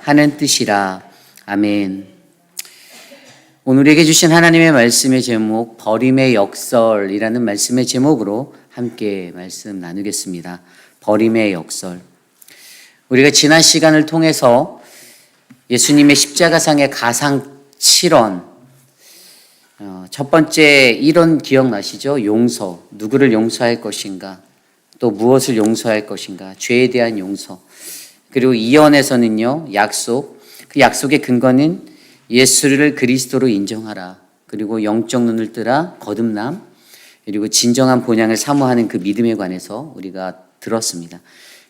하는 뜻이라. 아멘. 오늘에게 주신 하나님의 말씀의 제목, 버림의 역설이라는 말씀의 제목으로 함께 말씀 나누겠습니다. 버림의 역설. 우리가 지난 시간을 통해서 예수님의 십자가상의 가상 7원, 첫 번째 1원 기억나시죠? 용서. 누구를 용서할 것인가? 또 무엇을 용서할 것인가? 죄에 대한 용서. 그리고 2원에서는요, 약속. 그 약속의 근거는 예수를 그리스도로 인정하라. 그리고 영적 눈을 뜨라, 거듭남. 그리고 진정한 본향을 사모하는 그 믿음에 관해서 우리가 들었습니다.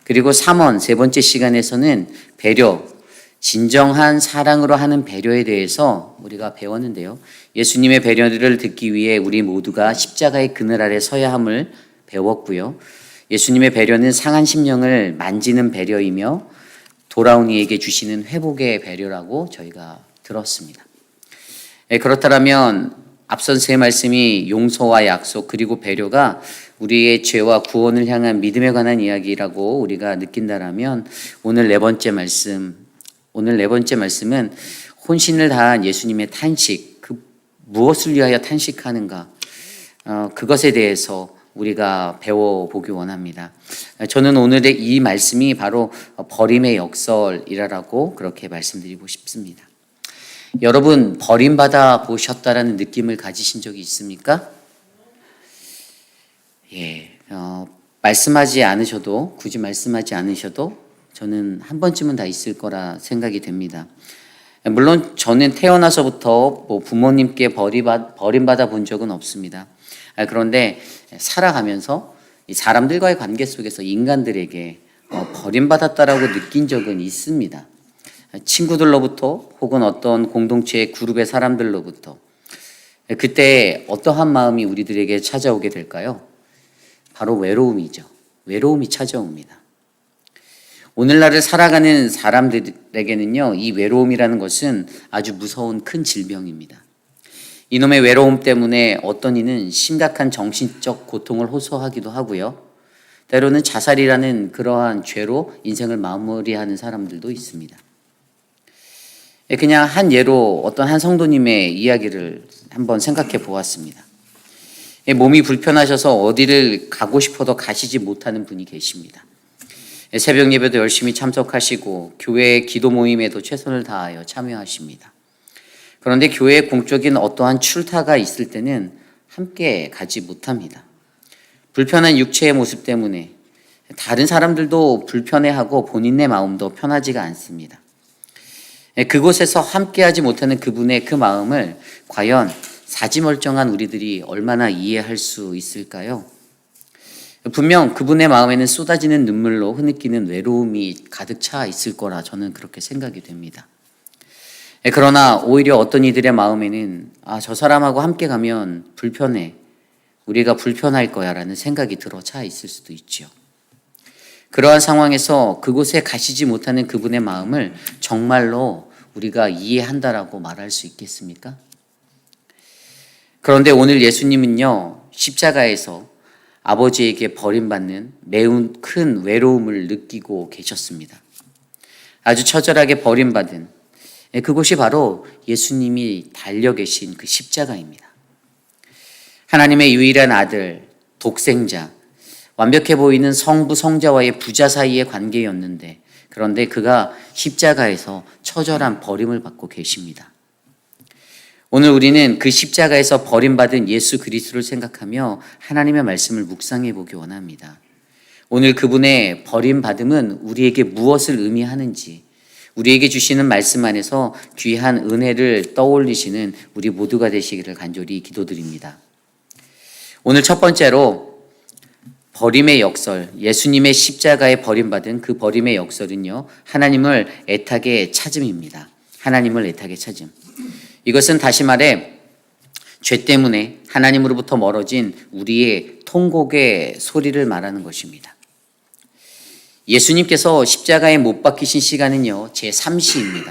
그리고 3원, 세 번째 시간에서는 배려, 진정한 사랑으로 하는 배려에 대해서 우리가 배웠는데요. 예수님의 배려를 듣기 위해 우리 모두가 십자가의 그늘 아래 서야 함을 배웠고요. 예수님의 배려는 상한 심령을 만지는 배려이며 돌아온 이에게 주시는 회복의 배려라고 저희가 들었습니다. 그렇다면 앞선 세 말씀이 용서와 약속 그리고 배려가 우리의 죄와 구원을 향한 믿음에 관한 이야기라고 우리가 느낀다라면 오늘 네 번째 말씀은 혼신을 다한 예수님의 탄식, 그 무엇을 위하여 탄식하는가, 그것에 대해서 우리가 배워보기 원합니다. 저는 오늘의 이 말씀이 바로 버림의 역설이라고 그렇게 말씀드리고 싶습니다. 여러분, 버림받아 보셨다라는 느낌을 가지신 적이 있습니까? 굳이 말씀하지 않으셔도 저는 한 번쯤은 다 있을 거라 생각이 됩니다. 물론 저는 태어나서부터 부모님께 버림받아 본 적은 없습니다. 그런데 살아가면서 이 사람들과의 관계 속에서 인간들에게 버림받았다라고 느낀 적은 있습니다. 친구들로부터 혹은 어떤 공동체의 그룹의 사람들로부터. 그때 어떠한 마음이 우리들에게 찾아오게 될까요? 바로 외로움이죠. 외로움이 찾아옵니다. 오늘날을 살아가는 사람들에게는요, 이 외로움이라는 것은 아주 무서운 큰 질병입니다. 이놈의 외로움 때문에 어떤 이는 심각한 정신적 고통을 호소하기도 하고요. 때로는 자살이라는 그러한 죄로 인생을 마무리하는 사람들도 있습니다. 그냥 한 예로 어떤 한 성도님의 이야기를 한번 생각해 보았습니다. 몸이 불편하셔서 어디를 가고 싶어도 가시지 못하는 분이 계십니다. 새벽 예배도 열심히 참석하시고 교회 기도 모임에도 최선을 다하여 참여하십니다. 그런데 교회에 공적인 어떠한 출타가 있을 때는 함께 가지 못합니다. 불편한 육체의 모습 때문에 다른 사람들도 불편해하고 본인의 마음도 편하지가 않습니다. 그곳에서 함께하지 못하는 그분의 그 마음을 과연 사지멀쩡한 우리들이 얼마나 이해할 수 있을까요? 분명 그분의 마음에는 쏟아지는 눈물로 흐느끼는 외로움이 가득 차 있을 거라 저는 그렇게 생각이 됩니다. 그러나 오히려 어떤 이들의 마음에는 저 사람하고 함께 가면 불편해, 우리가 불편할 거야 라는 생각이 들어 차 있을 수도 있죠. 그러한 상황에서 그곳에 가시지 못하는 그분의 마음을 정말로 우리가 이해한다라고 말할 수 있겠습니까? 그런데 오늘 예수님은요, 십자가에서 아버지에게 버림받는 매우 큰 외로움을 느끼고 계셨습니다. 아주 처절하게 버림받은 그곳이 바로 예수님이 달려 계신 그 십자가입니다. 하나님의 유일한 아들, 독생자, 완벽해 보이는 성부 성자와의 부자 사이의 관계였는데 그런데 그가 십자가에서 처절한 버림을 받고 계십니다. 오늘 우리는 그 십자가에서 버림받은 예수 그리스도를 생각하며 하나님의 말씀을 묵상해 보기 원합니다. 오늘 그분의 버림받음은 우리에게 무엇을 의미하는지, 우리에게 주시는 말씀 안에서 귀한 은혜를 떠올리시는 우리 모두가 되시기를 간절히 기도드립니다. 오늘 첫 번째로 버림의 역설, 예수님의 십자가에 버림받은 그 버림의 역설은요, 하나님을 애타게 찾음입니다. 하나님을 애타게 찾음. 이것은 다시 말해 죄 때문에 하나님으로부터 멀어진 우리의 통곡의 소리를 말하는 것입니다. 예수님께서 십자가에 못 박히신 시간은요, 제3시입니다.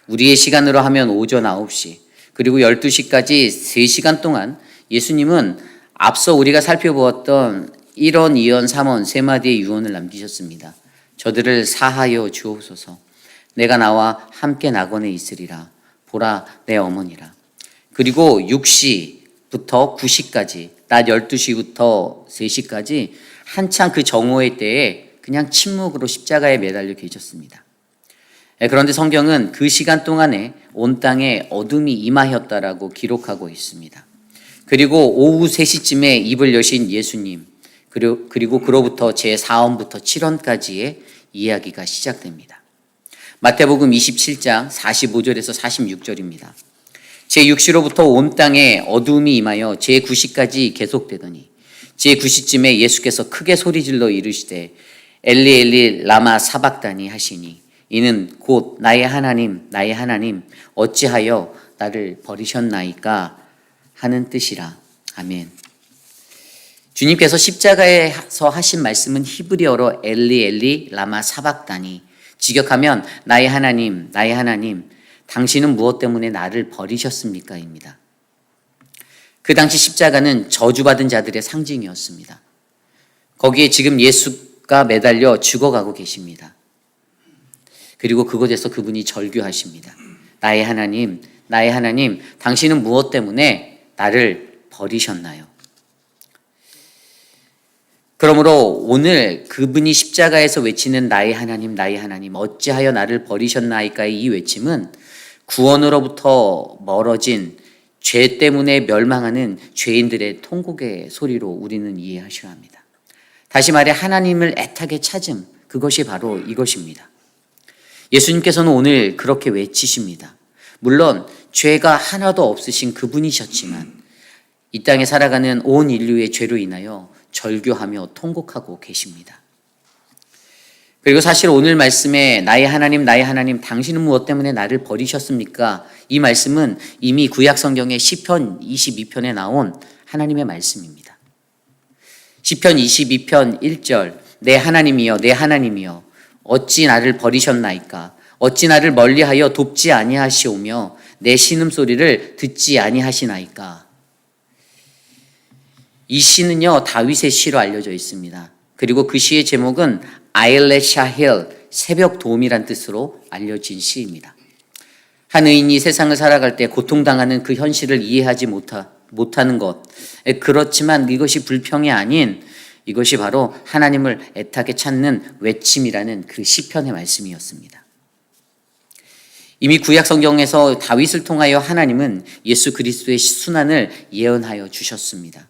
우리의 시간으로 하면 오전 9시, 그리고 12시까지 3시간 동안 예수님은 앞서 우리가 살펴보았던 1원, 2원, 3원 세 마디의 유언을 남기셨습니다. 저들을 사하여 주옵소서. 내가 나와 함께 낙원에 있으리라. 보라 내 어머니라. 그리고 6시부터 9시까지, 낮 12시부터 3시까지 한창 그 정오의 때에 그냥 침묵으로 십자가에 매달려 계셨습니다. 그런데 성경은 그 시간 동안에 온 땅에 어둠이 임하였다라고 기록하고 있습니다. 그리고 오후 3시쯤에 입을 여신 예수님, 그리고 그로부터 제4원부터 7원까지의 이야기가 시작됩니다. 마태복음 27장 45절에서 46절입니다. 제6시로부터 온 땅에 어둠이 임하여 제9시까지 계속되더니 제9시쯤에 예수께서 크게 소리질러 이르시되 엘리 엘리 라마 사박다니 하시니 이는 곧 나의 하나님 나의 하나님 어찌하여 나를 버리셨나이까 하는 뜻이라. 아멘. 주님께서 십자가에서 하신 말씀은 히브리어로 엘리 엘리 라마 사박다니, 직역하면 나의 하나님 당신은 무엇 때문에 나를 버리셨습니까? 입니다. 그 당시 십자가는 저주받은 자들의 상징이었습니다. 거기에 지금 예수가 매달려 죽어가고 계십니다. 그리고 그곳에서 그분이 절규하십니다. 나의 하나님 당신은 무엇 때문에 나를 버리셨나요? 그러므로 오늘 그분이 십자가에서 외치는 나의 하나님 어찌하여 나를 버리셨나이까의 이 외침은 구원으로부터 멀어진 죄 때문에 멸망하는 죄인들의 통곡의 소리로 우리는 이해하셔야 합니다. 다시 말해 하나님을 애타게 찾음, 그것이 바로 이것입니다. 예수님께서는 오늘 그렇게 외치십니다. 물론 죄가 하나도 없으신 그분이셨지만 이 땅에 살아가는 온 인류의 죄로 인하여 절규하며 통곡하고 계십니다. 그리고 사실 오늘 말씀에 나의 하나님 당신은 무엇 때문에 나를 버리셨습니까? 이 말씀은 이미 구약 성경의 시편 22편에 나온 하나님의 말씀입니다. 시편 22편 1절 내 하나님이여 어찌 나를 버리셨나이까? 어찌 나를 멀리하여 돕지 아니하시오며 내 신음소리를 듣지 아니하시나이까? 이 시는요 다윗의 시로 알려져 있습니다. 그리고 그 시의 제목은 아일렛 샤힐, 새벽 도움이란 뜻으로 알려진 시입니다. 한 의인이 세상을 살아갈 때 고통당하는 그 현실을 이해하지 못하는 것, 그렇지만 이것이 불평이 아닌 이것이 바로 하나님을 애타게 찾는 외침이라는 그 시편의 말씀이었습니다. 이미 구약 성경에서 다윗을 통하여 하나님은 예수 그리스도의 순환을 예언하여 주셨습니다.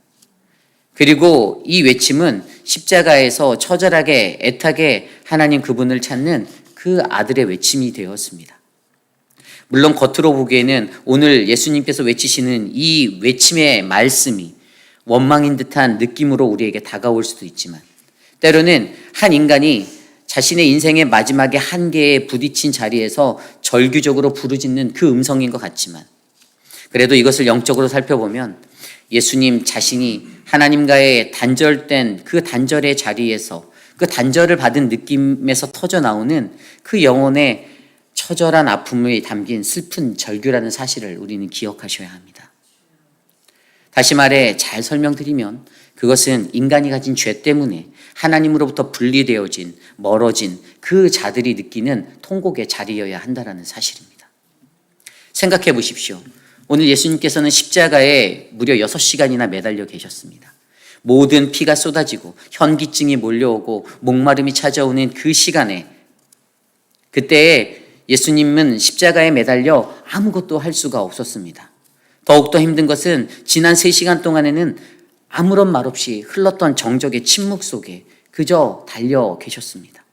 그리고 이 외침은 십자가에서 처절하게 애타게 하나님 그분을 찾는 그 아들의 외침이 되었습니다. 물론 겉으로 보기에는 오늘 예수님께서 외치시는 이 외침의 말씀이 원망인 듯한 느낌으로 우리에게 다가올 수도 있지만 때로는 한 인간이 자신의 인생의 마지막에 한계에 부딪힌 자리에서 절규적으로 부르짖는 그 음성인 것 같지만 그래도 이것을 영적으로 살펴보면 예수님 자신이 하나님과의 단절된 그 단절의 자리에서 그 단절을 받은 느낌에서 터져 나오는 그 영혼의 처절한 아픔이 담긴 슬픈 절규라는 사실을 우리는 기억하셔야 합니다. 다시 말해 잘 설명드리면 그것은 인간이 가진 죄 때문에 하나님으로부터 분리되어진 멀어진 그 자들이 느끼는 통곡의 자리여야 한다는 사실입니다. 생각해 보십시오. 오늘 예수님께서는 십자가에 무려 6시간이나 매달려 계셨습니다. 모든 피가 쏟아지고 현기증이 몰려오고 목마름이 찾아오는 그 시간에 그때에 예수님은 십자가에 매달려 아무것도 할 수가 없었습니다. 더욱더 힘든 것은 지난 3시간 동안에는 아무런 말 없이 흘렀던 정적의 침묵 속에 그저 달려 계셨습니다.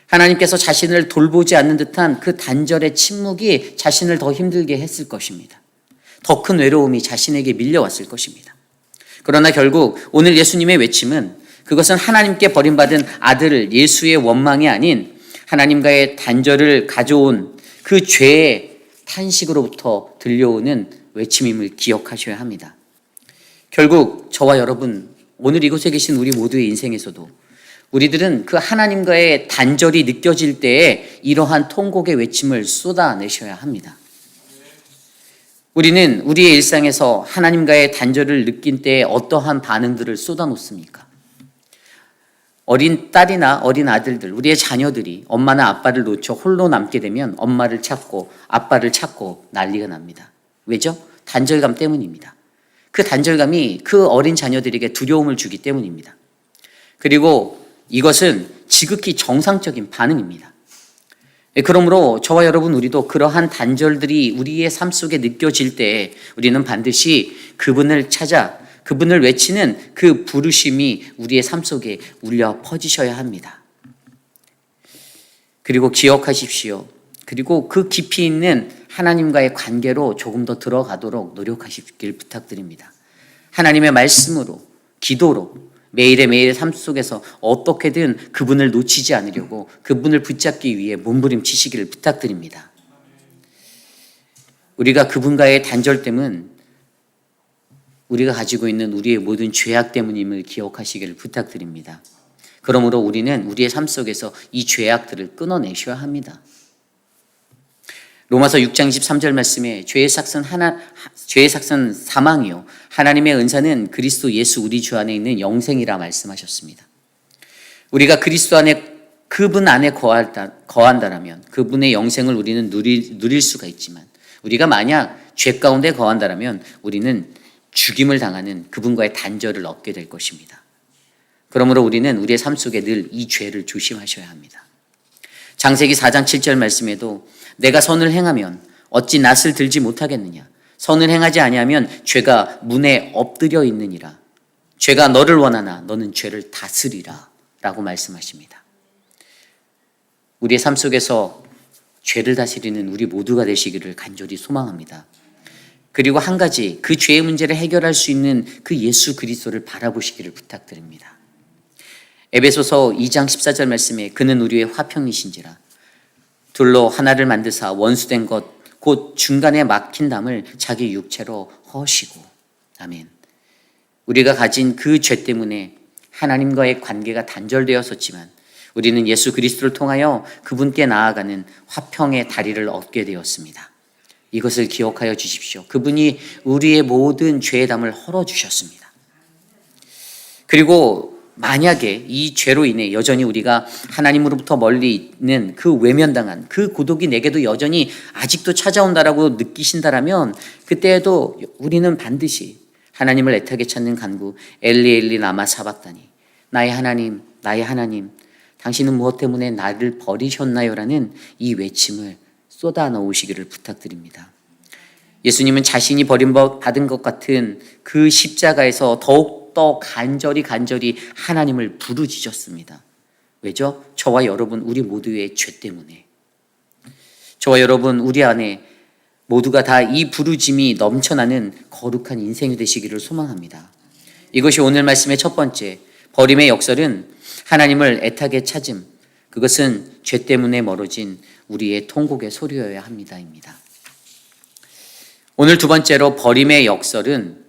하나님께서 자신을 돌보지 않는 듯한 그 단절의 침묵이 자신을 더 힘들게 했을 것입니다. 더 큰 외로움이 자신에게 밀려왔을 것입니다. 그러나 결국 오늘 예수님의 외침은 그것은 하나님께 버림받은 아들 예수의 원망이 아닌 하나님과의 단절을 가져온 그 죄의 탄식으로부터 들려오는 외침임을 기억하셔야 합니다. 결국 저와 여러분, 오늘 이곳에 계신 우리 모두의 인생에서도 우리들은 그 하나님과의 단절이 느껴질 때에 이러한 통곡의 외침을 쏟아내셔야 합니다. 우리는 우리의 일상에서 하나님과의 단절을 느낀 때에 어떠한 반응들을 쏟아놓습니까? 어린 딸이나 어린 아들들, 우리의 자녀들이 엄마나 아빠를 놓쳐 홀로 남게 되면 엄마를 찾고 아빠를 찾고 난리가 납니다. 왜죠? 단절감 때문입니다. 그 단절감이 그 어린 자녀들에게 두려움을 주기 때문입니다. 그리고 이것은 지극히 정상적인 반응입니다. 그러므로 저와 여러분 우리도 그러한 단절들이 우리의 삶 속에 느껴질 때 우리는 반드시 그분을 찾아 그분을 외치는 그 부르심이 우리의 삶 속에 울려 퍼지셔야 합니다. 그리고 기억하십시오. 그리고 그 깊이 있는 하나님과의 관계로 조금 더 들어가도록 노력하시길 부탁드립니다. 하나님의 말씀으로, 기도로 매일의 매일의 삶 속에서 어떻게든 그분을 놓치지 않으려고 그분을 붙잡기 위해 몸부림치시기를 부탁드립니다. 우리가 그분과의 단절됨은 우리가 가지고 있는 우리의 모든 죄악 때문임을 기억하시기를 부탁드립니다. 그러므로 우리는 우리의 삶 속에서 이 죄악들을 끊어내셔야 합니다. 로마서 6장 23절 말씀에 죄의 삭은 사망이요 하나님의 은사는 그리스도 예수 우리 주 안에 있는 영생이라 말씀하셨습니다. 우리가 그리스도 안에 그분 안에 거한다라면 그분의 영생을 우리는 누릴 수가 있지만 우리가 만약 죄 가운데 거한다라면 우리는 죽임을 당하는 그분과의 단절을 얻게 될 것입니다. 그러므로 우리는 우리의 삶 속에 늘 이 죄를 조심하셔야 합니다. 창세기 4장 7절 말씀에도 내가 선을 행하면 어찌 낫을 들지 못하겠느냐. 선을 행하지 아니하면 죄가 문에 엎드려 있느니라. 죄가 너를 원하나 너는 죄를 다스리라 라고 말씀하십니다. 우리의 삶 속에서 죄를 다스리는 우리 모두가 되시기를 간절히 소망합니다. 그리고 한 가지 그 죄의 문제를 해결할 수 있는 그 예수 그리스도를 바라보시기를 부탁드립니다. 에베소서 2장 14절 말씀에 그는 우리의 화평이신지라 둘로 하나를 만드사 원수된 것 곧 중간에 막힌 담을 자기 육체로 허시고. 아멘. 우리가 가진 그 죄 때문에 하나님과의 관계가 단절되었었지만 우리는 예수 그리스도를 통하여 그분께 나아가는 화평의 다리를 얻게 되었습니다. 이것을 기억하여 주십시오. 그분이 우리의 모든 죄의 담을 헐어주셨습니다. 그리고 만약에 이 죄로 인해 여전히 우리가 하나님으로부터 멀리 있는 그 외면당한 그 고독이 내게도 여전히 아직도 찾아온다라고 느끼신다라면 그때에도 우리는 반드시 하나님을 애타게 찾는 간구 엘리 엘리 라마 사박다니 나의 하나님 당신은 무엇 때문에 나를 버리셨나요? 라는 이 외침을 쏟아 넣으시기를 부탁드립니다. 예수님은 자신이 버림받은 것 같은 그 십자가에서 더욱더 간절히 하나님을 부르짖었습니다. 왜죠? 저와 여러분 우리 모두의 죄 때문에. 저와 여러분 우리 안에 모두가 다 이 부르짐이 넘쳐나는 거룩한 인생이 되시기를 소망합니다. 이것이 오늘 말씀의 첫 번째, 버림의 역설은 하나님을 애타게 찾음, 그것은 죄 때문에 멀어진 우리의 통곡의 소리여야 합니다입니다. 오늘 두 번째로 버림의 역설은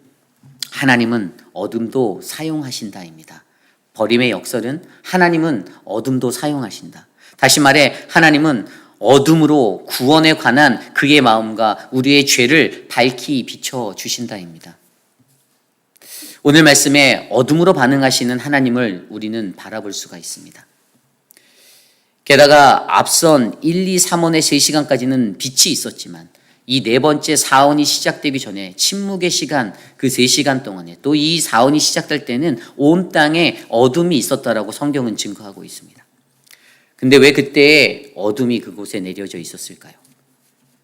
하나님은 어둠도 사용하신다입니다. 버림의 역설은 하나님은 어둠도 사용하신다. 다시 말해 하나님은 어둠으로 구원에 관한 그의 마음과 우리의 죄를 밝히 비춰주신다입니다. 오늘 말씀에 어둠으로 반응하시는 하나님을 우리는 바라볼 수가 있습니다. 게다가 앞선 1, 2, 3원의 3시간까지는 빛이 있었지만 이 네 번째 사원이 시작되기 전에 침묵의 시간 그 3시간 동안에 또 이 사원이 시작될 때는 온 땅에 어둠이 있었다라고 성경은 증거하고 있습니다. 근데 왜 그때 어둠이 그곳에 내려져 있었을까요?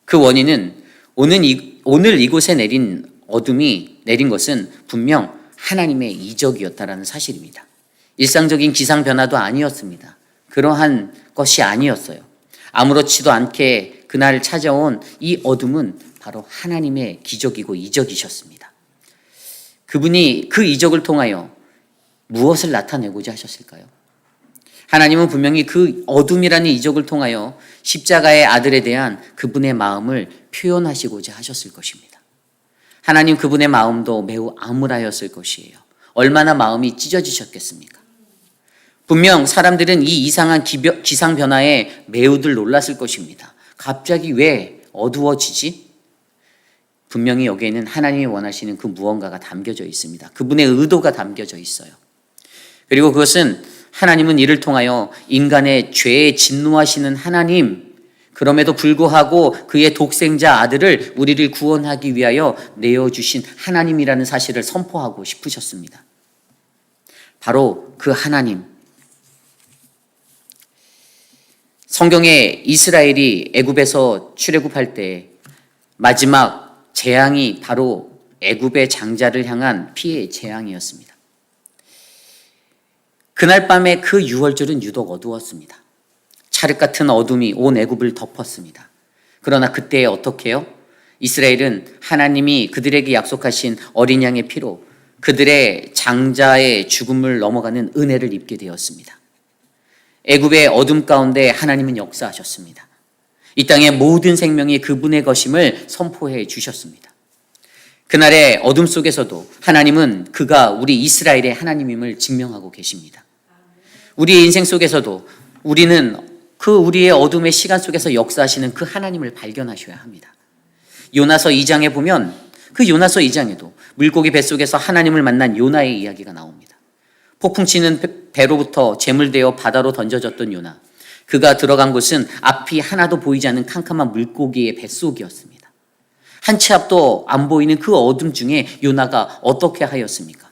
그 원인은 오늘 이곳에 내린 어둠이 내린 것은 분명 하나님의 이적이었다라는 사실입니다. 일상적인 기상 변화도 아니었습니다. 그러한 것이 아니었어요. 아무렇지도 않게 그날 찾아온 이 어둠은 바로 하나님의 기적이고 이적이셨습니다. 그분이 그 이적을 통하여 무엇을 나타내고자 하셨을까요? 하나님은 분명히 그 어둠이라는 이적을 통하여 십자가의 아들에 대한 그분의 마음을 표현하시고자 하셨을 것입니다. 하나님 그분의 마음도 매우 암울하였을 것이에요. 얼마나 마음이 찢어지셨겠습니까? 분명 사람들은 이 이상한 기상 변화에 매우들 놀랐을 것입니다. 갑자기 왜 어두워지지? 분명히 여기에는 하나님이 원하시는 그 무언가가 담겨져 있습니다. 그분의 의도가 담겨져 있어요. 그리고 그것은 하나님은 이를 통하여 인간의 죄에 진노하시는 하나님, 그럼에도 불구하고 그의 독생자 아들을 우리를 구원하기 위하여 내어주신 하나님이라는 사실을 선포하고 싶으셨습니다. 바로 그 하나님. 성경에 이스라엘이 애굽에서 출애굽할 때 마지막 재앙이 바로 애굽의 장자를 향한 피의 재앙이었습니다. 그날 밤에 그 유월절은 유독 어두웠습니다. 찰흙 같은 어둠이 온 애굽을 덮었습니다. 그러나 그때 어떻게 해요? 이스라엘은 하나님이 그들에게 약속하신 어린 양의 피로 그들의 장자의 죽음을 넘어가는 은혜를 입게 되었습니다. 애굽의 어둠 가운데 하나님은 역사하셨습니다. 이 땅의 모든 생명이 그분의 것임을 선포해 주셨습니다. 그날의 어둠 속에서도 하나님은 그가 우리 이스라엘의 하나님임을 증명하고 계십니다. 우리의 인생 속에서도 우리는 우리의 어둠의 시간 속에서 역사하시는 그 하나님을 발견하셔야 합니다. 요나서 2장에 보면 그 요나서 2장에도 물고기 뱃속에서 하나님을 만난 요나의 이야기가 나옵니다. 폭풍 치는 배로부터 제물되어 바다로 던져졌던 요나. 그가 들어간 곳은 앞이 하나도 보이지 않는 캄캄한 물고기의 뱃속이었습니다. 한 치 앞도 안 보이는 그 어둠 중에 요나가 어떻게 하였습니까?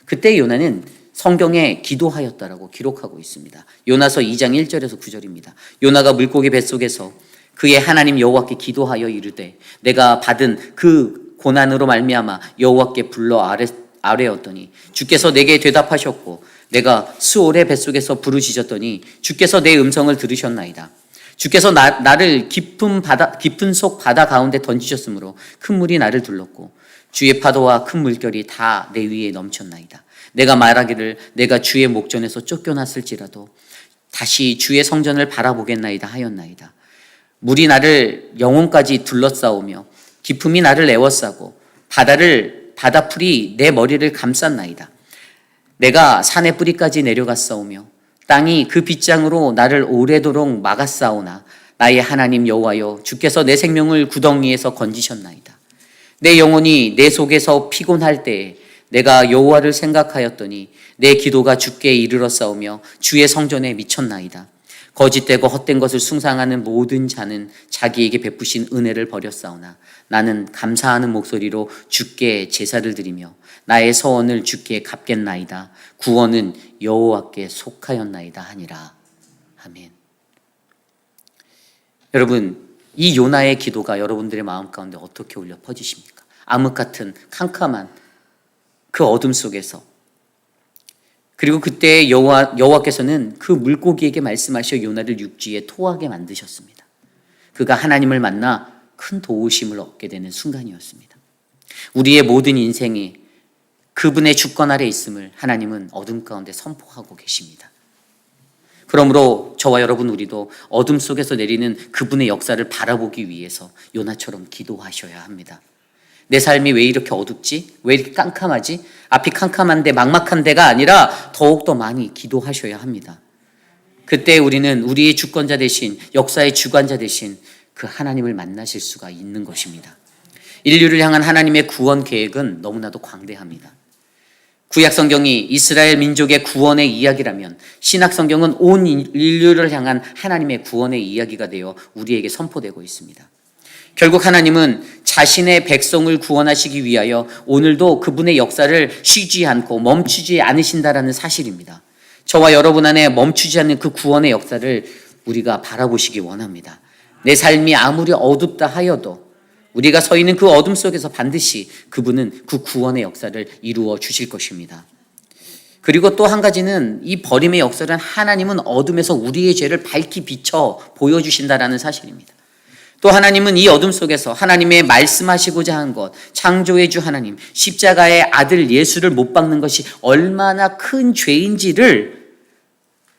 그때 요나는 성경에 기도하였다라고 기록하고 있습니다. 요나서 2장 1절에서 9절입니다. 요나가 물고기 뱃속에서 그의 하나님 여호와께 기도하여 이르되 내가 받은 그 고난으로 말미암아 여호와께 불러 아뢰었더니 주께서 내게 대답하셨고 내가 수올의 뱃속에서 부르짖었더니 주께서 내 음성을 들으셨나이다. 주께서 나를 깊은 속 바다 가운데 던지셨으므로 큰 물이 나를 둘렀고 주의 파도와 큰 물결이 다 내 위에 넘쳤나이다. 내가 말하기를 내가 주의 목전에서 쫓겨났을지라도 다시 주의 성전을 바라보겠나이다 하였나이다. 물이 나를 영혼까지 둘러싸우며 깊음이 나를 에워싸고 바다풀이 내 머리를 감쌌나이다. 내가 산의 뿌리까지 내려갔사오며 땅이 그 빗장으로 나를 오래도록 막았사오나 나의 하나님 여호와여 주께서 내 생명을 구덩이에서 건지셨나이다. 내 영혼이 내 속에서 피곤할 때에 내가 여호와를 생각하였더니 내 기도가 주께 이르렀사오며 주의 성전에 미쳤나이다. 거짓되고 헛된 것을 숭상하는 모든 자는 자기에게 베푸신 은혜를 버렸사오나 나는 감사하는 목소리로 주께 제사를 드리며 나의 서원을 주께 갚겠나이다. 구원은 여호와께 속하였나이다 하니라. 아멘. 여러분, 이 요나의 기도가 여러분들의 마음 가운데 어떻게 울려 퍼지십니까? 암흑 같은 캄캄한 그 어둠 속에서, 그리고 그때 여호와께서는 그 물고기에게 말씀하셔 요나를 육지에 토하게 만드셨습니다. 그가 하나님을 만나 큰 도우심을 얻게 되는 순간이었습니다. 우리의 모든 인생이 그분의 주권 아래 있음을 하나님은 어둠 가운데 선포하고 계십니다. 그러므로 저와 여러분 우리도 어둠 속에서 내리는 그분의 역사를 바라보기 위해서 요나처럼 기도하셔야 합니다. 내 삶이 왜 이렇게 어둡지? 왜 이렇게 깜깜하지? 앞이 캄캄한데 막막한 데가 아니라 더욱더 많이 기도하셔야 합니다. 그때 우리는 우리의 주권자 되신, 역사의 주관자 되신 그 하나님을 만나실 수가 있는 것입니다. 인류를 향한 하나님의 구원 계획은 너무나도 광대합니다. 구약 성경이 이스라엘 민족의 구원의 이야기라면 신약 성경은 온 인류를 향한 하나님의 구원의 이야기가 되어 우리에게 선포되고 있습니다. 결국 하나님은 자신의 백성을 구원하시기 위하여 오늘도 그분의 역사를 쉬지 않고 멈추지 않으신다라는 사실입니다. 저와 여러분 안에 멈추지 않는 그 구원의 역사를 우리가 바라보시기 원합니다. 내 삶이 아무리 어둡다 하여도 우리가 서 있는 그 어둠 속에서 반드시 그분은 그 구원의 역사를 이루어 주실 것입니다. 그리고 또 한 가지는 이 버림의 역사는 하나님은 어둠에서 우리의 죄를 밝히 비춰 보여주신다라는 사실입니다. 또 하나님은 이 어둠 속에서 하나님의 말씀하시고자 한 것, 창조의 주 하나님, 십자가의 아들 예수를 못 박는 것이 얼마나 큰 죄인지를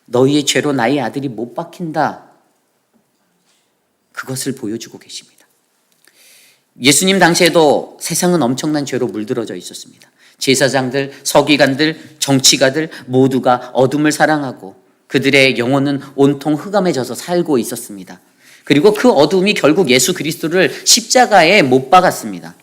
너희의 죄로 나의 아들이 못 박힌다, 그것을 보여주고 계십니다. 예수님 당시에도 세상은 엄청난 죄로 물들어져 있었습니다. 제사장들, 서기관들, 정치가들 모두가 어둠을 사랑하고 그들의 영혼은 온통 흑암에 져서 살고 있었습니다. 그리고 그 어둠이 결국 예수 그리스도를 십자가에 못 박았습니다.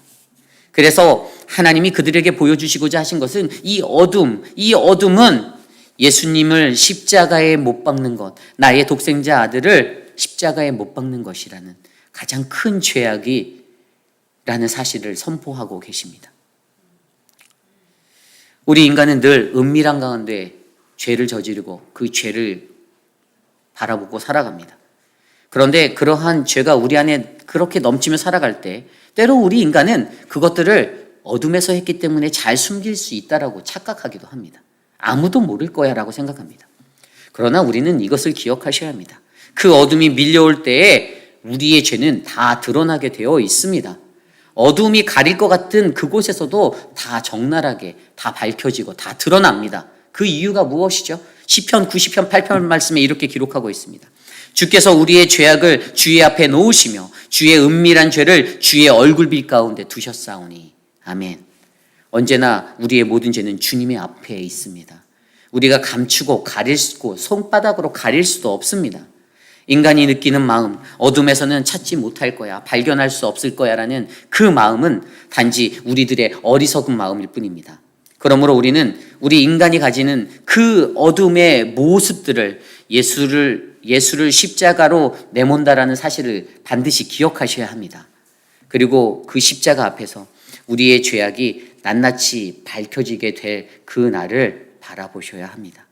그래서 하나님이 그들에게 보여주시고자 하신 것은 이 어둠은 예수님을 십자가에 못 박는 것, 나의 독생자 아들을 십자가에 못 박는 것이라는 가장 큰 죄악이라는 사실을 선포하고 계십니다. 우리 인간은 늘 은밀한 가운데 죄를 저지르고 그 죄를 바라보고 살아갑니다. 그런데 그러한 죄가 우리 안에 그렇게 넘치며 살아갈 때 때로 우리 인간은 그것들을 어둠에서 했기 때문에 잘 숨길 수 있다라고 착각하기도 합니다. 아무도 모를 거야 라고 생각합니다. 그러나 우리는 이것을 기억하셔야 합니다. 그 어둠이 밀려올 때에 우리의 죄는 다 드러나게 되어 있습니다. 어둠이 가릴 것 같은 그곳에서도 다 적나라하게 다 밝혀지고 다 드러납니다. 그 이유가 무엇이죠? 시편 90편 8편 말씀에 이렇게 기록하고 있습니다. 주께서 우리의 죄악을 주의 앞에 놓으시며 주의 은밀한 죄를 주의 얼굴빛 가운데 두셨사오니. 아멘. 언제나 우리의 모든 죄는 주님의 앞에 있습니다. 우리가 감추고 가릴 수고 손바닥으로 가릴 수도 없습니다. 인간이 느끼는 마음, 어둠에서는 찾지 못할 거야, 발견할 수 없을 거야 라는 그 마음은 단지 우리들의 어리석은 마음일 뿐입니다. 그러므로 우리는 우리 인간이 가지는 그 어둠의 모습들을 예수를 십자가로 내몬다라는 사실을 반드시 기억하셔야 합니다. 그리고 그 십자가 앞에서 우리의 죄악이 낱낱이 밝혀지게 될 그 날을 바라보셔야 합니다.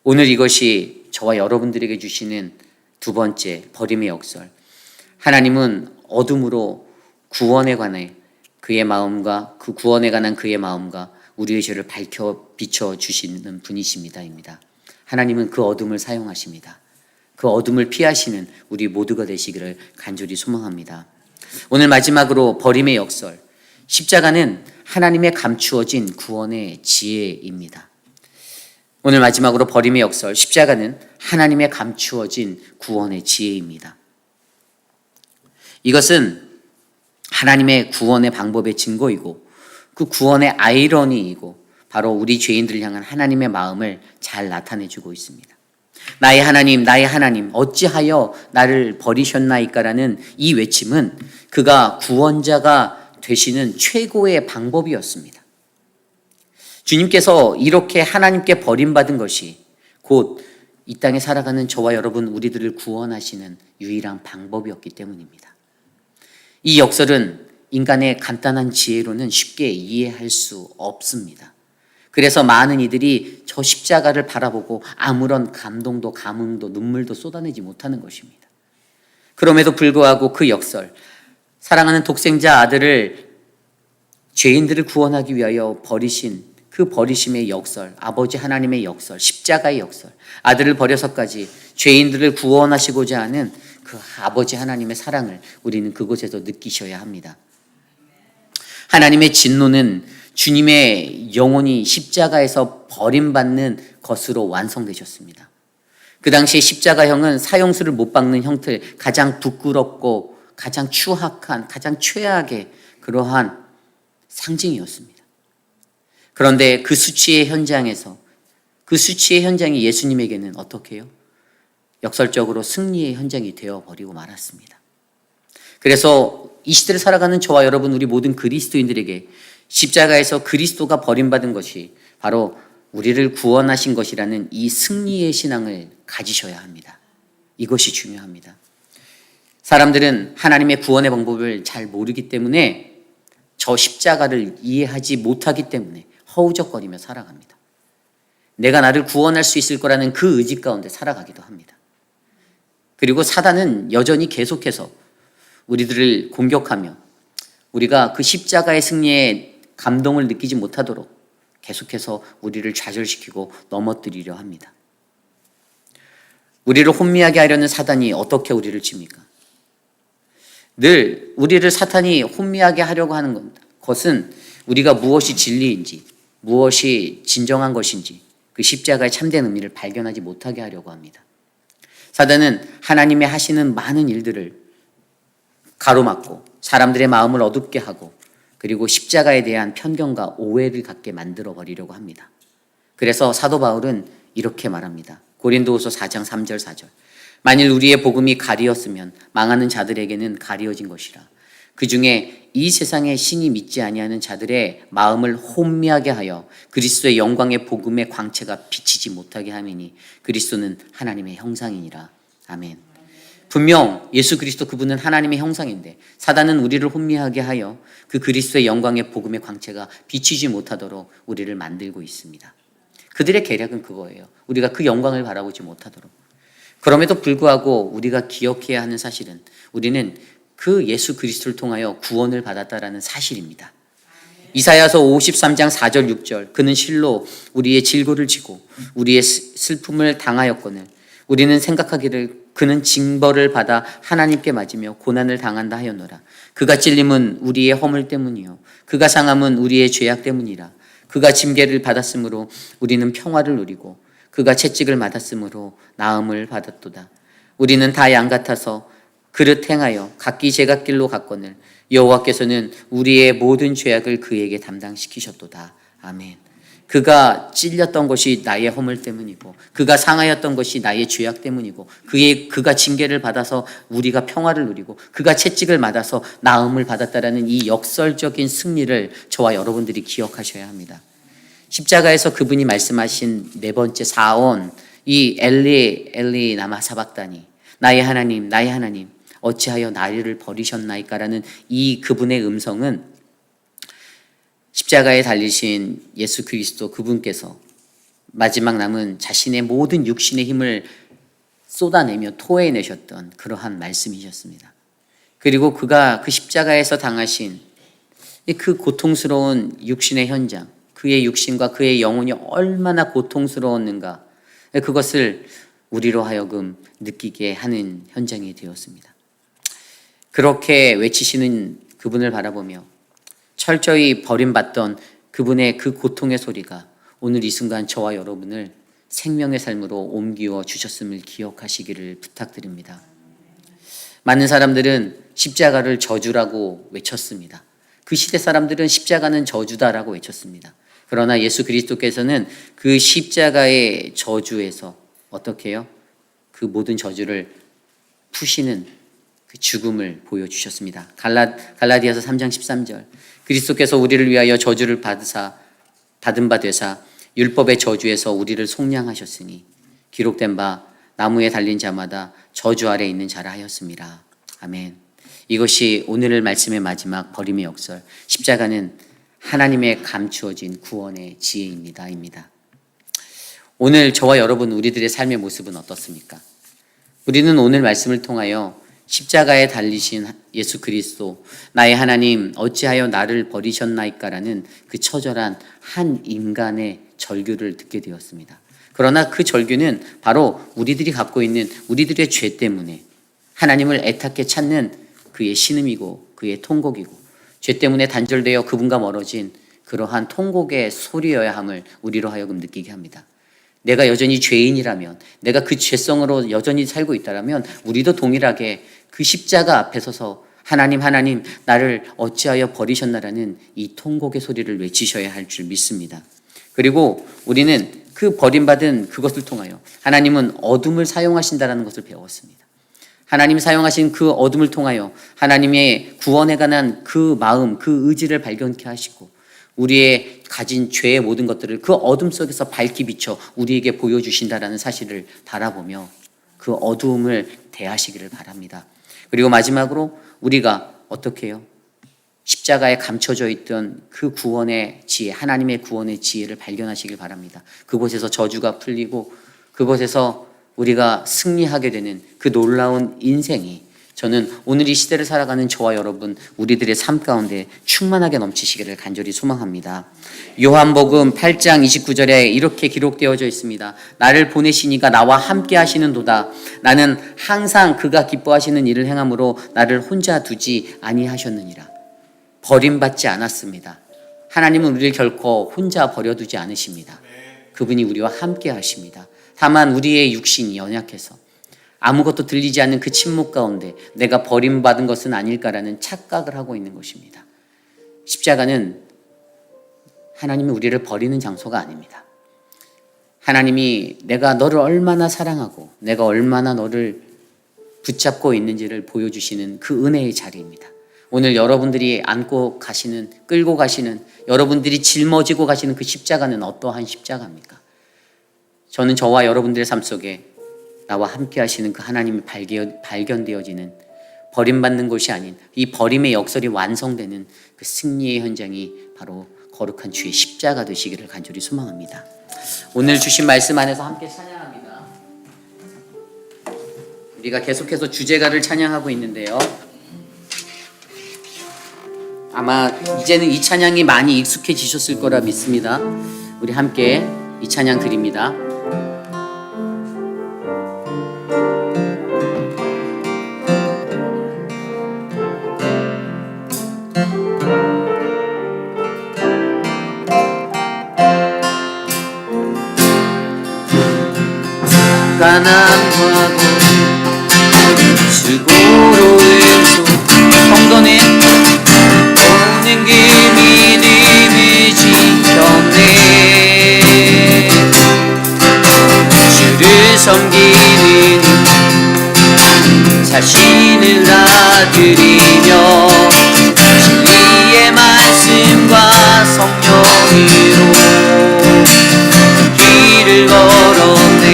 오늘 이것이 저와 여러분들에게 주시는 두 번째 버림의 역설. 하나님은 어둠으로 구원에 관해 그의 마음과 그 구원에 관한 그의 마음과 우리의 죄를 밝혀 비춰 주시는 분이십니다입니다. 하나님은 그 어둠을 사용하십니다. 그 어둠을 피하시는 우리 모두가 되시기를 간절히 소망합니다. 오늘 마지막으로 버림의 역설. 십자가는 하나님의 감추어진 구원의 지혜입니다. 오늘 마지막으로 버림의 역설. 십자가는 하나님의 감추어진 구원의 지혜입니다. 이것은 하나님의 구원의 방법의 증거이고 그 구원의 아이러니이고 바로 우리 죄인들을 향한 하나님의 마음을 잘 나타내주고 있습니다. 나의 하나님 어찌하여 나를 버리셨나이까라는 이 외침은 그가 구원자가 되시는 최고의 방법이었습니다. 주님께서 이렇게 하나님께 버림받은 것이 곧 이 땅에 살아가는 저와 여러분 우리들을 구원하시는 유일한 방법이었기 때문입니다. 이 역설은 인간의 간단한 지혜로는 쉽게 이해할 수 없습니다. 그래서 많은 이들이 저 십자가를 바라보고 아무런 감동도 감흥도 눈물도 쏟아내지 못하는 것입니다. 그럼에도 불구하고 그 역설, 사랑하는 독생자 아들을 죄인들을 구원하기 위하여 버리신 그 버리심의 역설, 아버지 하나님의 역설, 십자가의 역설, 아들을 버려서까지 죄인들을 구원하시고자 하는 그 아버지 하나님의 사랑을 우리는 그곳에서 느끼셔야 합니다. 하나님의 진노는 주님의 영혼이 십자가에서 버림받는 것으로 완성되셨습니다. 그 당시에 십자가형은 사형수를 못 박는 형틀, 가장 부끄럽고 가장 추악한, 가장 최악의 그러한 상징이었습니다. 그런데 그 수치의 현장에서 그 수치의 현장이 예수님에게는 어떻게 해요? 역설적으로 승리의 현장이 되어버리고 말았습니다. 그래서 이 시대를 살아가는 저와 여러분 우리 모든 그리스도인들에게 십자가에서 그리스도가 버림받은 것이 바로 우리를 구원하신 것이라는 이 승리의 신앙을 가지셔야 합니다. 이것이 중요합니다. 사람들은 하나님의 구원의 방법을 잘 모르기 때문에 저 십자가를 이해하지 못하기 때문에 허우적거리며 살아갑니다. 내가 나를 구원할 수 있을 거라는 그 의지 가운데 살아가기도 합니다. 그리고 사단은 여전히 계속해서 우리들을 공격하며 우리가 그 십자가의 승리에 감동을 느끼지 못하도록 계속해서 우리를 좌절시키고 넘어뜨리려 합니다. 우리를 혼미하게 하려는 사단이 어떻게 우리를 칩니까? 늘 우리를 사탄이 혼미하게 하려고 하는 것은 우리가 무엇이 진리인지 무엇이 진정한 것인지 그 십자가의 참된 의미를 발견하지 못하게 하려고 합니다. 사단은 하나님의 하시는 많은 일들을 가로막고 사람들의 마음을 어둡게 하고 그리고 십자가에 대한 편견과 오해를 갖게 만들어 버리려고 합니다. 그래서 사도 바울은 이렇게 말합니다. 고린도후서 4장 3절 4절. 만일 우리의 복음이 가리었으면 망하는 자들에게는 가리어진 것이라. 그 중에 이 세상에 신이 믿지 아니하는 자들의 마음을 혼미하게 하여 그리스도의 영광의 복음의 광채가 비치지 못하게 함이니 그리스도는 하나님의 형상이니라. 아멘. 분명 예수 그리스도 그분은 하나님의 형상인데 사단은 우리를 혼미하게 하여 그 그리스도의 영광의 복음의 광채가 비치지 못하도록 우리를 만들고 있습니다. 그들의 계략은 그거예요. 우리가 그 영광을 바라보지 못하도록. 그럼에도 불구하고 우리가 기억해야 하는 사실은 우리는 그 예수 그리스도를 통하여 구원을 받았다라는 사실입니다. 이사야서 53장 4절 6절 그는 실로 우리의 질고를 지고 우리의 슬픔을 당하였거늘 우리는 생각하기를 그는 징벌을 받아 하나님께 맞으며 고난을 당한다 하였노라. 그가 찔림은 우리의 허물 때문이요 그가 상함은 우리의 죄악 때문이라. 그가 징계를 받았으므로 우리는 평화를 누리고 그가 채찍을 맞았으므로 나음을 받았도다. 우리는 다 양 같아서 그릇 행하여 각기 제각길로 갔거늘 여호와께서는 우리의 모든 죄악을 그에게 담당시키셨도다. 아멘. 그가 찔렸던 것이 나의 허물 때문이고 그가 상하였던 것이 나의 죄악 때문이고 그가 징계를 받아서 우리가 평화를 누리고 그가 채찍을 맞아서 나음을 받았다라는 이 역설적인 승리를 저와 여러분들이 기억하셔야 합니다. 십자가에서 그분이 말씀하신 네 번째 사언, 이 엘리 엘리 나마 사박다니 나의 하나님 나의 하나님 어찌하여 나를 버리셨나이까라는 이 그분의 음성은 십자가에 달리신 예수 그리스도 그분께서 마지막 남은 자신의 모든 육신의 힘을 쏟아내며 토해내셨던 그러한 말씀이셨습니다. 그리고 그가 그 십자가에서 당하신 그 고통스러운 육신의 현장, 그의 육신과 그의 영혼이 얼마나 고통스러웠는가, 그것을 우리로 하여금 느끼게 하는 현장이 되었습니다. 그렇게 외치시는 그분을 바라보며 철저히 버림받던 그분의 그 고통의 소리가 오늘 이 순간 저와 여러분을 생명의 삶으로 옮기어 주셨음을 기억하시기를 부탁드립니다. 많은 사람들은 십자가를 저주라고 외쳤습니다. 그 시대 사람들은 십자가는 저주다라고 외쳤습니다. 그러나 예수 그리스도께서는 그 십자가의 저주에서 어떻게 해요? 그 모든 저주를 푸시는 그 죽음을 보여주셨습니다. 갈라디아서 3장 13절 그리스도께서 우리를 위하여 저주를 받은 바 되사 율법의 저주에서 우리를 속량하셨으니 기록된 바 나무에 달린 자마다 저주 아래 있는 자라 하였습니다. 아멘. 이것이 오늘 말씀의 마지막 버림의 역설, 십자가는 하나님의 감추어진 구원의 지혜입니다. 오늘 저와 여러분 우리들의 삶의 모습은 어떻습니까? 우리는 오늘 말씀을 통하여 십자가에 달리신 예수 그리스도 나의 하나님 어찌하여 나를 버리셨나이까라는 그 처절한 한 인간의 절규를 듣게 되었습니다. 그러나 그 절규는 바로 우리들이 갖고 있는 우리들의 죄 때문에 하나님을 애타게 찾는 그의 신음이고 그의 통곡이고 죄 때문에 단절되어 그분과 멀어진 그러한 통곡의 소리여야 함을 우리로 하여금 느끼게 합니다. 내가 여전히 죄인이라면, 내가 그 죄성으로 여전히 살고 있다면 우리도 동일하게 그 십자가 앞에 서서 하나님 하나님 나를 어찌하여 버리셨나라는 이 통곡의 소리를 외치셔야 할 줄 믿습니다. 그리고 우리는 그 버림받은 그것을 통하여 하나님은 어둠을 사용하신다는 것을 배웠습니다. 하나님이 사용하신 그 어둠을 통하여 하나님의 구원에 관한 그 마음, 그 의지를 발견케 하시고 우리의 가진 죄의 모든 것들을 그 어둠 속에서 밝히 비춰 우리에게 보여주신다라는 사실을 바라보며 그 어두움을 대하시기를 바랍니다. 그리고 마지막으로 우리가 어떻게 해요? 십자가에 감춰져 있던 그 구원의 지혜, 하나님의 구원의 지혜를 발견하시길 바랍니다. 그곳에서 저주가 풀리고 그곳에서 우리가 승리하게 되는 그 놀라운 인생이 저는 오늘 이 시대를 살아가는 저와 여러분 우리들의 삶 가운데 충만하게 넘치시기를 간절히 소망합니다. 요한복음 8장 29절에 이렇게 기록되어져 있습니다. 나를 보내시니가 나와 함께 하시는도다. 나는 항상 그가 기뻐하시는 일을 행함으로 나를 혼자 두지 아니하셨느니라. 버림받지 않았습니다. 하나님은 우리를 결코 혼자 버려두지 않으십니다. 그분이 우리와 함께 하십니다. 다만 우리의 육신이 연약해서 아무것도 들리지 않는 그 침묵 가운데 내가 버림받은 것은 아닐까라는 착각을 하고 있는 것입니다. 십자가는 하나님이 우리를 버리는 장소가 아닙니다. 하나님이 내가 너를 얼마나 사랑하고 내가 얼마나 너를 붙잡고 있는지를 보여주시는 그 은혜의 자리입니다. 오늘 여러분들이 안고 가시는, 끌고 가시는, 여러분들이 짊어지고 가시는 그 십자가는 어떠한 십자가입니까? 저는 저와 여러분들의 삶 속에 나와 함께 하시는 그 하나님이 발견되어지는, 버림받는 것이 아닌 이 버림의 역설이 완성되는 그 승리의 현장이 바로 거룩한 주의 십자가 되시기를 간절히 소망합니다. 오늘 주신 말씀 안에서 함께 찬양합니다. 우리가 계속해서 주제가를 찬양하고 있는데요, 아마 이제는 이 찬양이 많이 익숙해지셨을 거라 믿습니다. 우리 함께 이 찬양 드립니다. 가난과 수고로운 성도는 오는 길 믿음을 지켰네. 주를 섬기는 자신을 아드리며 진리의 말씀과 성령으로 길을 걸었네.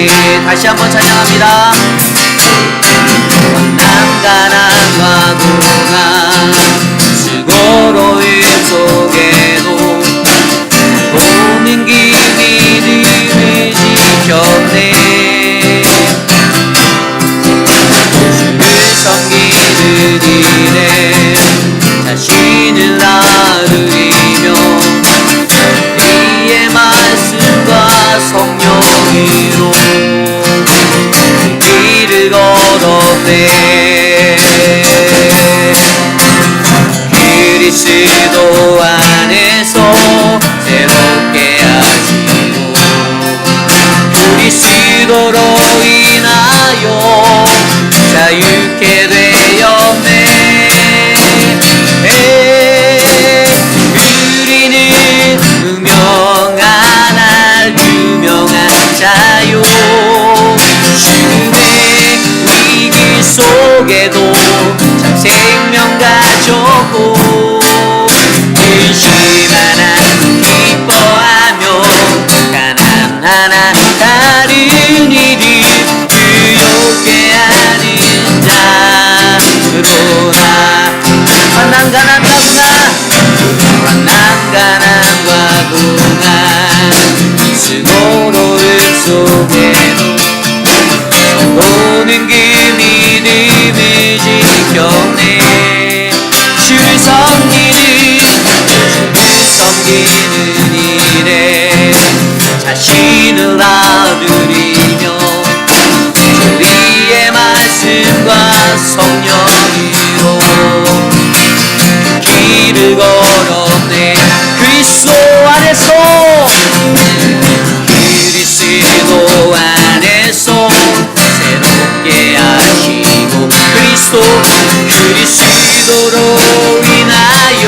다시 한번 찬양합니다. 만남 가난과 고난 수고로움 속에도 오는 길 믿음을 지켰네. 주를 섬기는 일에 자신을 나르리며 이의 말씀과 성령으로 길을 걸었네. 그리스도 안에서 새롭게 하시고 그리스도로 인하여 자유케 되었네. 우리는 유명한 자요. 죽음의 위기 속에도 참 생명 가졌고 근심 하나 기뻐하며 가난 하나 다른 이를 유혹해 하는 자로다. 만난 가난과 고난 수고로움 속에도 오는 그 믿음을 지켰네. 주를 섬기는 일에 자신을 아드리며 진리의 말씀과 성령으로 길을 걸었네. 그리스도 안에서 새롭게 하시고 그리스도로 인하여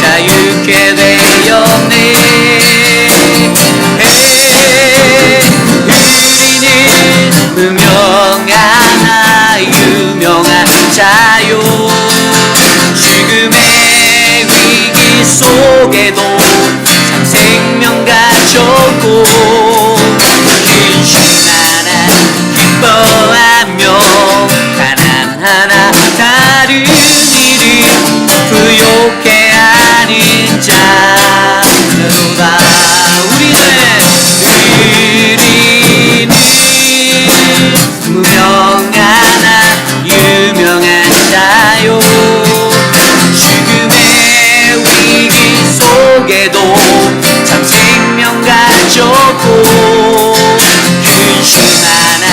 자유케 되었네. 우리는 유명한 자요. 죽음의 위기 속에도 참 생명 가졌고 근심 하나 기뻐하며 가난 하나 다른 이를 부욕해 하는 자로다. 우리는 유명한 자요. 죽음의 위기 속에도 참 생명 가졌고 근심 하나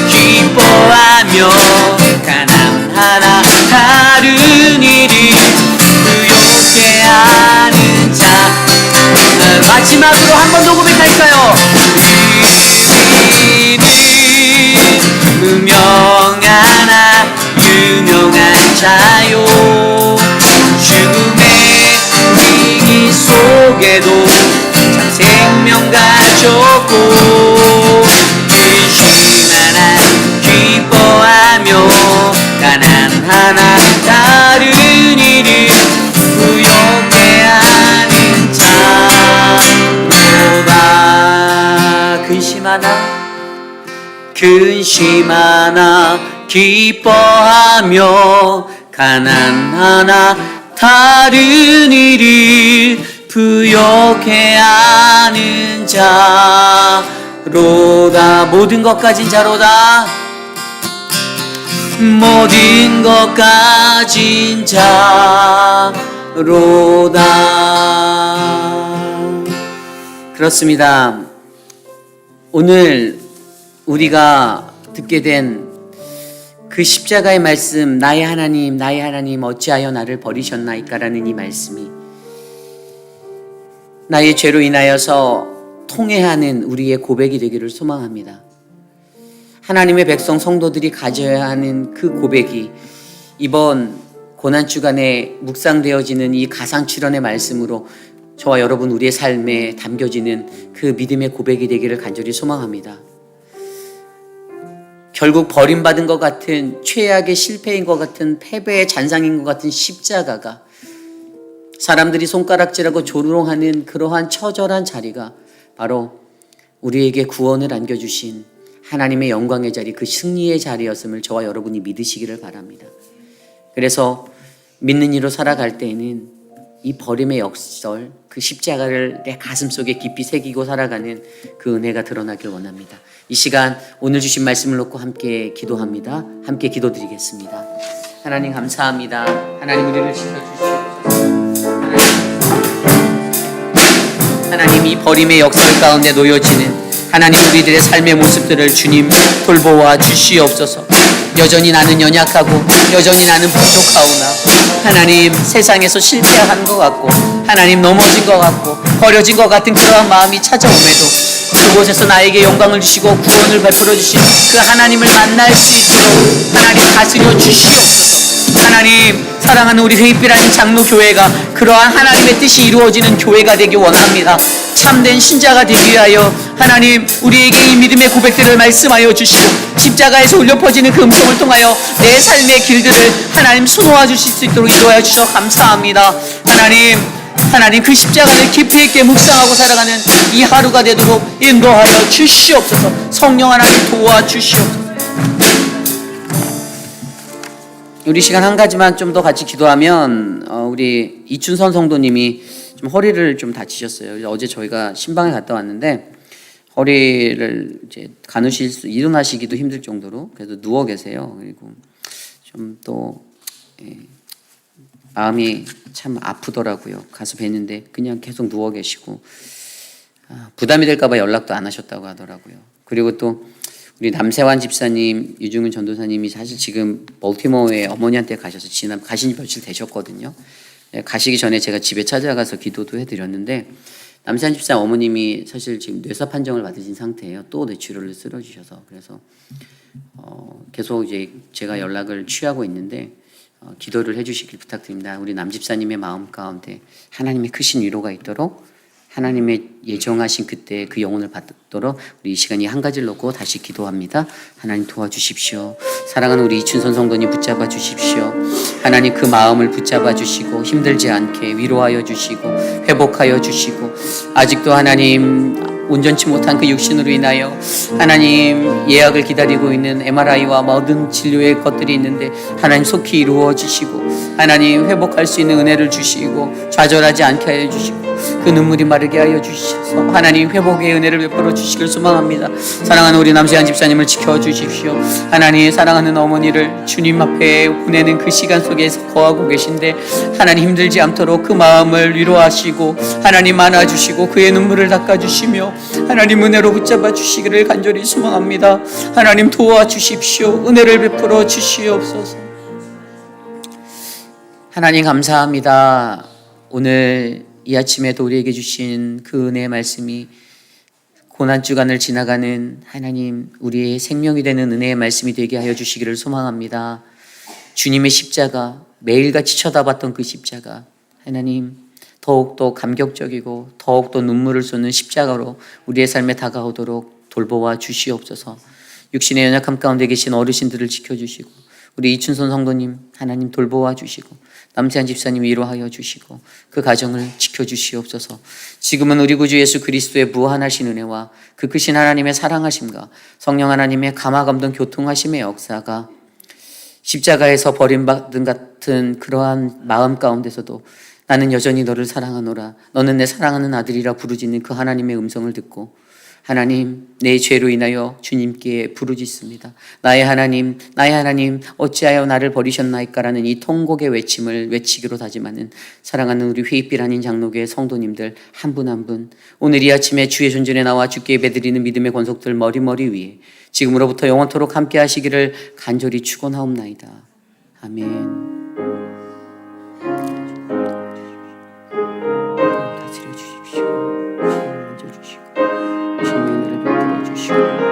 기뻐하며 가난 하나 다른 이를 부욕해 하는 자. 마지막으로 한 번 더 고백할까요? 우리는 유명한 자요. 죽음의 위기 속에도 참 생명 가졌고 근심 하나 기뻐하며 가난 하나 다른 근심하나 기뻐하며 가난하나 다른 일을 부욕해 하는 자로다. 모든 것 가진 자로다. 모든 것 가진 자로다. 그렇습니다. 오늘 우리가 듣게 된 그 십자가의 말씀, 나의 하나님 어찌하여 나를 버리셨나이까라는 이 말씀이 나의 죄로 인하여서 통회하는 우리의 고백이 되기를 소망합니다. 하나님의 백성 성도들이 가져야 하는 그 고백이 이번 고난주간에 묵상되어지는 이 가상출현의 말씀으로 저와 여러분 우리의 삶에 담겨지는 그 믿음의 고백이 되기를 간절히 소망합니다. 결국 버림받은 것 같은 최악의 실패인 것 같은 패배의 잔상인 것 같은 십자가가 사람들이 손가락질하고 조롱하는 그러한 처절한 자리가 바로 우리에게 구원을 안겨주신 하나님의 영광의 자리, 그 승리의 자리였음을 저와 여러분이 믿으시기를 바랍니다. 그래서 믿는 이로 살아갈 때에는 이 버림의 역설, 그 십자가를 내 가슴속에 깊이 새기고 살아가는 그 은혜가 드러나길 원합니다. 이 시간 오늘 주신 말씀을 놓고 함께 기도합니다. 함께 기도드리겠습니다. 하나님 감사합니다. 하나님 우리를 지켜주시옵소서. 하나님 이 버림의 역설 가운데 놓여지는 하나님 우리들의 삶의 모습들을 주님 돌보아 주시옵소서. 여전히 나는 연약하고 여전히 나는 부족하오나 하나님 세상에서 실패한 것 같고 하나님 넘어진 것 같고 버려진 것 같은 그러한 마음이 찾아옴에도 그곳에서 나에게 영광을 주시고 구원을 베풀어 주신 그 하나님을 만날 수 있도록 하나님 다스려 주시옵소서. 하나님 사랑하는 우리 회의비라는 장로교회가 그러한 하나님의 뜻이 이루어지는 교회가 되기 원합니다. 참된 신자가 되기 위하여 하나님 우리에게 이 믿음의 고백들을 말씀하여 주시고 십자가에서 울려 퍼지는 그 음성을 통하여 내 삶의 길들을 하나님 수놓아 주실 수 있도록 인도하여 주셔서 감사합니다. 하나님 그 십자가를 깊이 있게 묵상하고 살아가는 이 하루가 되도록 인도하여 주시옵소서. 성령 하나님 도와주시옵소서. 우리 시간 한 가지만 좀 더 같이 기도하면 우리 이춘선 성도님이 좀 허리를 좀 다치셨어요. 어제 저희가 신방에 갔다 왔는데 허리를 이제 일어나시기도 힘들 정도로 그래도 누워 계세요. 그리고 좀 또 마음이 참 아프더라고요. 가서 뵀는데 그냥 계속 누워 계시고 부담이 될까봐 연락도 안 하셨다고 하더라고요. 그리고 또 우리 남세환 집사님, 유중은 전도사님이 사실 지금 멀티모어에 어머니한테 가셔서 가신 지 며칠 되셨거든요. 가시기 전에 제가 집에 찾아가서 기도도 해드렸는데 남세환 집사 어머님이 사실 지금 뇌사 판정을 받으신 상태예요. 또 뇌출혈을 쓰러지셔서 그래서 계속 이제 제가 연락을 취하고 있는데 기도를 해주시길 부탁드립니다. 우리 남 집사님의 마음 가운데 하나님의 크신 위로가 있도록 하나님의 예정하신 그때 그 영혼을 받도록 우리 이 시간이 한 가지를 놓고 다시 기도합니다. 하나님 도와주십시오. 사랑하는 우리 이춘선 성도님 붙잡아 주십시오. 하나님 그 마음을 붙잡아 주시고 힘들지 않게 위로하여 주시고 회복하여 주시고 아직도 하나님 온전치 못한 그 육신으로 인하여 하나님 예약을 기다리고 있는 MRI와 모든 진료의 것들이 있는데 하나님 속히 이루어 주시고 하나님 회복할 수 있는 은혜를 주시고 좌절하지 않게 하여 주시고 그 눈물이 마르게 하여 주시옵소서. 하나님 회복의 은혜를 베풀어 주시길 소망합니다. 사랑하는 우리 남세한 집사님을 지켜주십시오. 하나님 사랑하는 어머니를 주님 앞에 보내는 그 시간 속에서 거하고 계신데 하나님 힘들지 않도록 그 마음을 위로하시고 하나님 안아주시고 그의 눈물을 닦아주시며 하나님 은혜로 붙잡아 주시기를 간절히 소망합니다. 하나님 도와주십시오. 은혜를 베풀어 주시옵소서. 하나님 감사합니다. 오늘 이 아침에도 우리에게 주신 그 은혜의 말씀이 고난주간을 지나가는 하나님 우리의 생명이 되는 은혜의 말씀이 되게 하여 주시기를 소망합니다. 주님의 십자가 매일같이 쳐다봤던 그 십자가 하나님 더욱더 감격적이고 더욱더 눈물을 쏟는 십자가로 우리의 삶에 다가오도록 돌보아 주시옵소서. 육신의 연약함 가운데 계신 어르신들을 지켜주시고 우리 이춘선 성도님 하나님 돌보아 주시고 남태한 집사님 위로하여 주시고 그 가정을 지켜주시옵소서. 지금은 우리 구주 예수 그리스도의 무한하신 은혜와 그 크신 하나님의 사랑하심과 성령 하나님의 감화감동 교통하심의 역사가 십자가에서 버림받은 같은 그러한 마음 가운데서도 나는 여전히 너를 사랑하노라, 너는 내 사랑하는 아들이라 부르짖는 그 하나님의 음성을 듣고 하나님, 내 죄로 인하여 주님께 부르짖습니다. 나의 하나님, 나의 하나님, 어찌하여 나를 버리셨나이까라는 이 통곡의 외침을 외치기로 다짐하는 사랑하는 우리 회입길 한인 장로교회 성도님들 한 분 한 분, 오늘 이 아침에 주의 존전에 나와 주께 예배드리는 믿음의 권속들 머리머리 위에 지금으로부터 영원토록 함께 하시기를 간절히 축원하옵나이다. 아멘. 다스려 주십시오. 만져 주시고 주님의 은혜를 베풀어 주시고